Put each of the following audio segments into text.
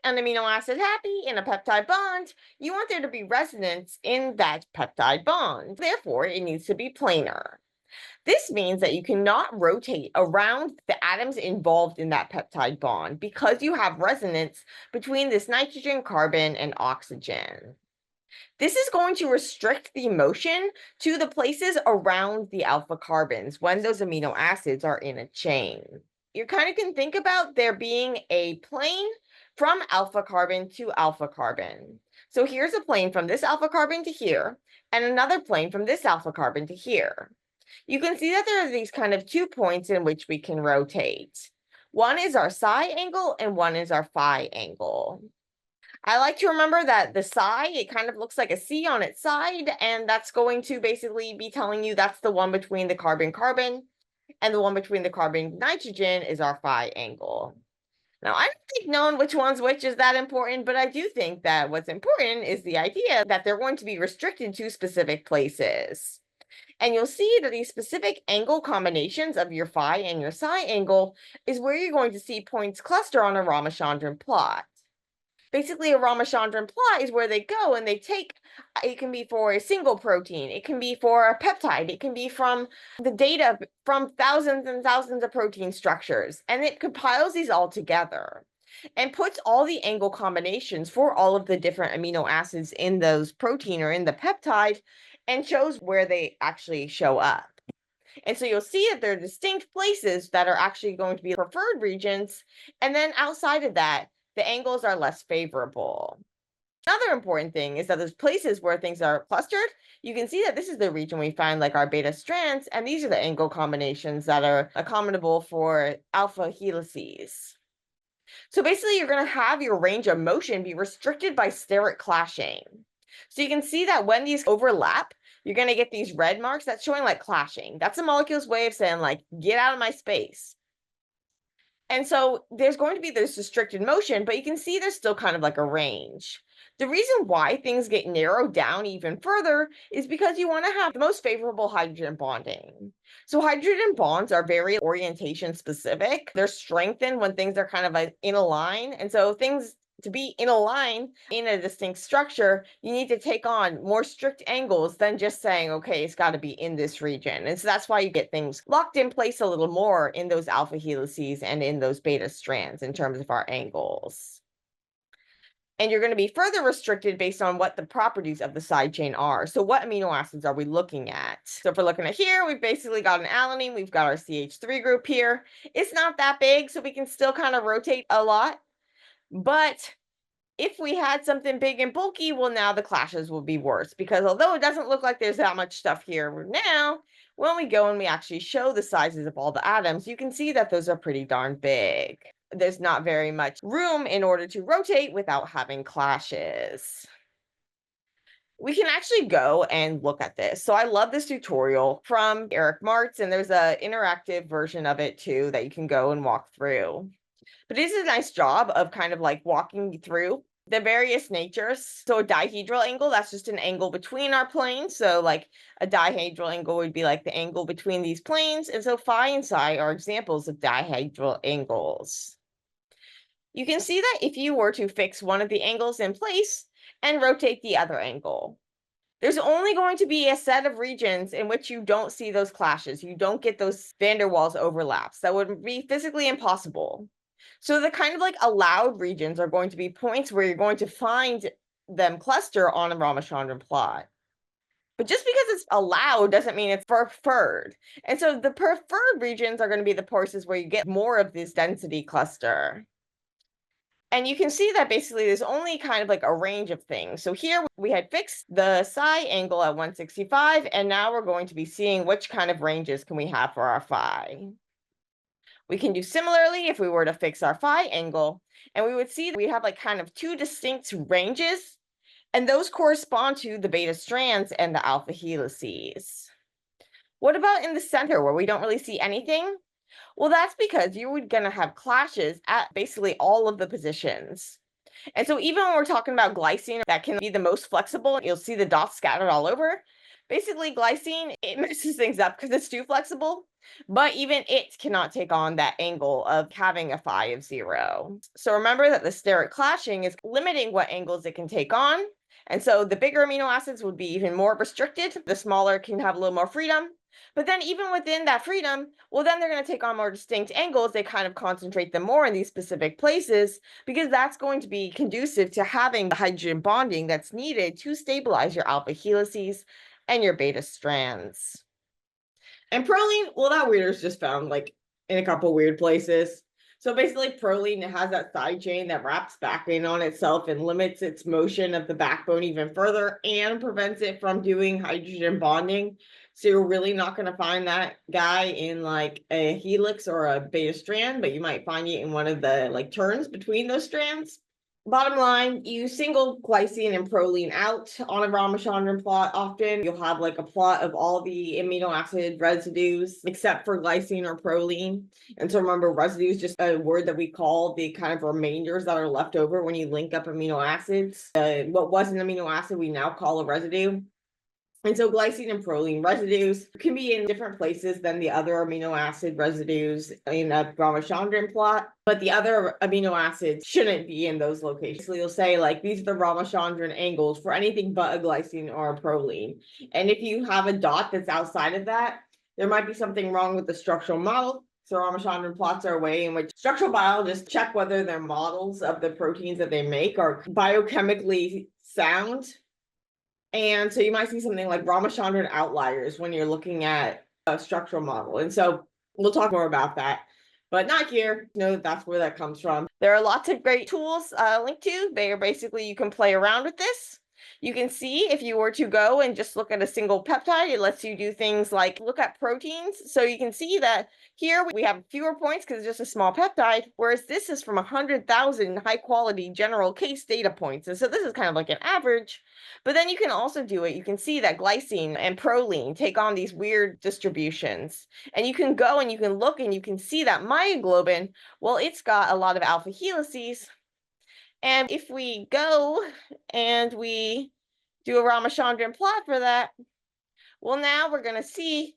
make an amino acid happy in a peptide bond, you want there to be resonance in that peptide bond. Therefore, it needs to be planar. This means that you cannot rotate around the atoms involved in that peptide bond because you have resonance between this nitrogen, carbon, and oxygen. This is going to restrict the motion to the places around the alpha carbons when those amino acids are in a chain. You kind of can think about there being a plane from alpha carbon to alpha carbon. So here's a plane from this alpha carbon to here, and another plane from this alpha carbon to here. You can see that there are these kind of 2 points in which we can rotate. One is our psi angle and one is our phi angle. I like to remember that the psi, it kind of looks like a C on its side, and that's going to basically be telling you that's the one between the carbon-carbon, and the one between the carbon-nitrogen is our phi angle. Now, I don't think knowing which one's which is that important, but I do think that what's important is the idea that they're going to be restricted to specific places. And you'll see that these specific angle combinations of your phi and your psi angle is where you're going to see points cluster on a Ramachandran plot. Basically, a Ramachandran plot is where they go and they take, it can be for a single protein, it can be for a peptide, it can be from the data from thousands and thousands of protein structures, and it compiles these all together and puts all the angle combinations for all of the different amino acids in those protein or in the peptide and shows where they actually show up. And so you'll see that there are distinct places that are actually going to be preferred regions, and then outside of that, the angles are less favorable. Another important thing is that there's places where things are clustered. You can see that this is the region we find like our beta strands, and these are the angle combinations that are accommodable for alpha helices. So basically, you're going to have your range of motion be restricted by steric clashing. So you can see that when these overlap, you're going to get these red marks that's showing like clashing. That's a molecule's way of saying like, get out of my space. And so there's going to be this restricted motion, but you can see there's still kind of like a range. The reason why things get narrowed down even further is because you want to have the most favorable hydrogen bonding. So hydrogen bonds are very orientation specific. They're strengthened when things are kind of like in a line. And so things to be in a line in a distinct structure, you need to take on more strict angles than just saying, okay, it's got to be in this region. And so that's why you get things locked in place a little more in those alpha helices and in those beta strands in terms of our angles. And you're going to be further restricted based on what the properties of the side chain are. So what amino acids are we looking at? So if we're looking at here, we've basically got an alanine. We've got our CH3 group here. It's not that big, so we can still kind of rotate a lot. But if we had something big and bulky, well, now the clashes will be worse, because although it doesn't look like there's that much stuff here now, when we go and we actually show the sizes of all the atoms, you can see that those are pretty darn big. There's not very much room in order to rotate without having clashes. We can actually go and look at this. So I love this tutorial from Eric Martz, and there's an interactive version of it too that you can go and walk through. But it is a nice job of kind of like walking through the various natures. So a dihedral angle, that's just an angle between our planes. So like a dihedral angle would be like the angle between these planes. And so phi and psi are examples of dihedral angles. You can see that if you were to fix one of the angles in place and rotate the other angle, there's only going to be a set of regions in which you don't see those clashes. You don't get those van der Waals overlaps. That would be physically impossible. So the kind of like allowed regions are going to be points where you're going to find them cluster on a Ramachandran plot. But just because it's allowed doesn't mean it's preferred. And so the preferred regions are going to be the places where you get more of this density cluster. And you can see that basically there's only kind of like a range of things. So here we had fixed the psi angle at 165, and now we're going to be seeing which kind of ranges can we have for our phi. We can do similarly if we were to fix our phi angle, and we would see that we have like kind of 2 distinct ranges, and those correspond to the beta strands and the alpha helices. What about in the center where we don't really see anything? Well, that's because you're going to have clashes at basically all of the positions. And so even when we're talking about glycine, that can be the most flexible, you'll see the dots scattered all over. Basically, glycine, it messes things up because it's too flexible, but even it cannot take on that angle of having a phi of 0. So remember that the steric clashing is limiting what angles it can take on. And so the bigger amino acids would be even more restricted. The smaller can have a little more freedom. But then even within that freedom, well, then they're going to take on more distinct angles. They kind of concentrate them more in these specific places because that's going to be conducive to having the hydrogen bonding that's needed to stabilize your alpha helices and your beta strands. And proline, well, that weird is just found like in a couple weird places. So basically, proline has that side chain that wraps back in on itself and limits its motion of the backbone even further and prevents it from doing hydrogen bonding. So you're really not going to find that guy in like a helix or a beta strand, but you might find it in one of the like turns between those strands. Bottom line, you single glycine and proline out on a Ramachandran plot. Often you'll have like a plot of all the amino acid residues except for glycine or proline. And so remember, residue is just a word that we call the kind of remainders that are left over when you link up amino acids. What was an amino acid we now call a residue. And so glycine and proline residues can be in different places than the other amino acid residues in a Ramachandran plot, but the other amino acids shouldn't be in those locations. So you'll say like, these are the Ramachandran angles for anything but a glycine or a proline. And if you have a dot that's outside of that, there might be something wrong with the structural model. So Ramachandran plots are a way in which structural biologists check whether their models of the proteins that they make are biochemically sound. And so you might see something like Ramachandran outliers when you're looking at a structural model. And so we'll talk more about that, but not here. Know that that's where that comes from. There are lots of great tools linked to. They are basically, you can play around with this. You can see if you were to go and just look at a single peptide, it lets you do things like look at proteins. So you can see that here we have fewer points because it's just a small peptide, whereas this is from 100,000 high quality general case data points. And so this is kind of like an average. But then you can also do it. You can see that glycine and proline take on these weird distributions. And you can go and you can look and you can see that myoglobin, well, it's got a lot of alpha helices. And if we go and we do a Ramachandran plot for that, well, now we're going to see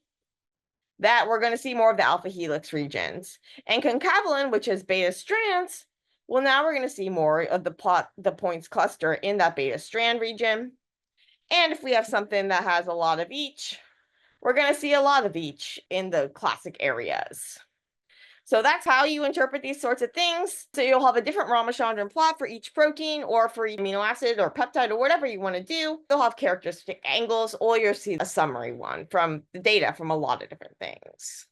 that we're going to see more of the alpha helix regions. And concavalin, which is beta strands, well, now we're going to see more of the points cluster in that beta strand region. And if we have something that has a lot of each, we're going to see a lot of each in the classic areas. So that's how you interpret these sorts of things. So you'll have a different Ramachandran plot for each protein or for each amino acid or peptide or whatever you want to do. You'll have characteristic angles, or you'll see a summary one from the data from a lot of different things.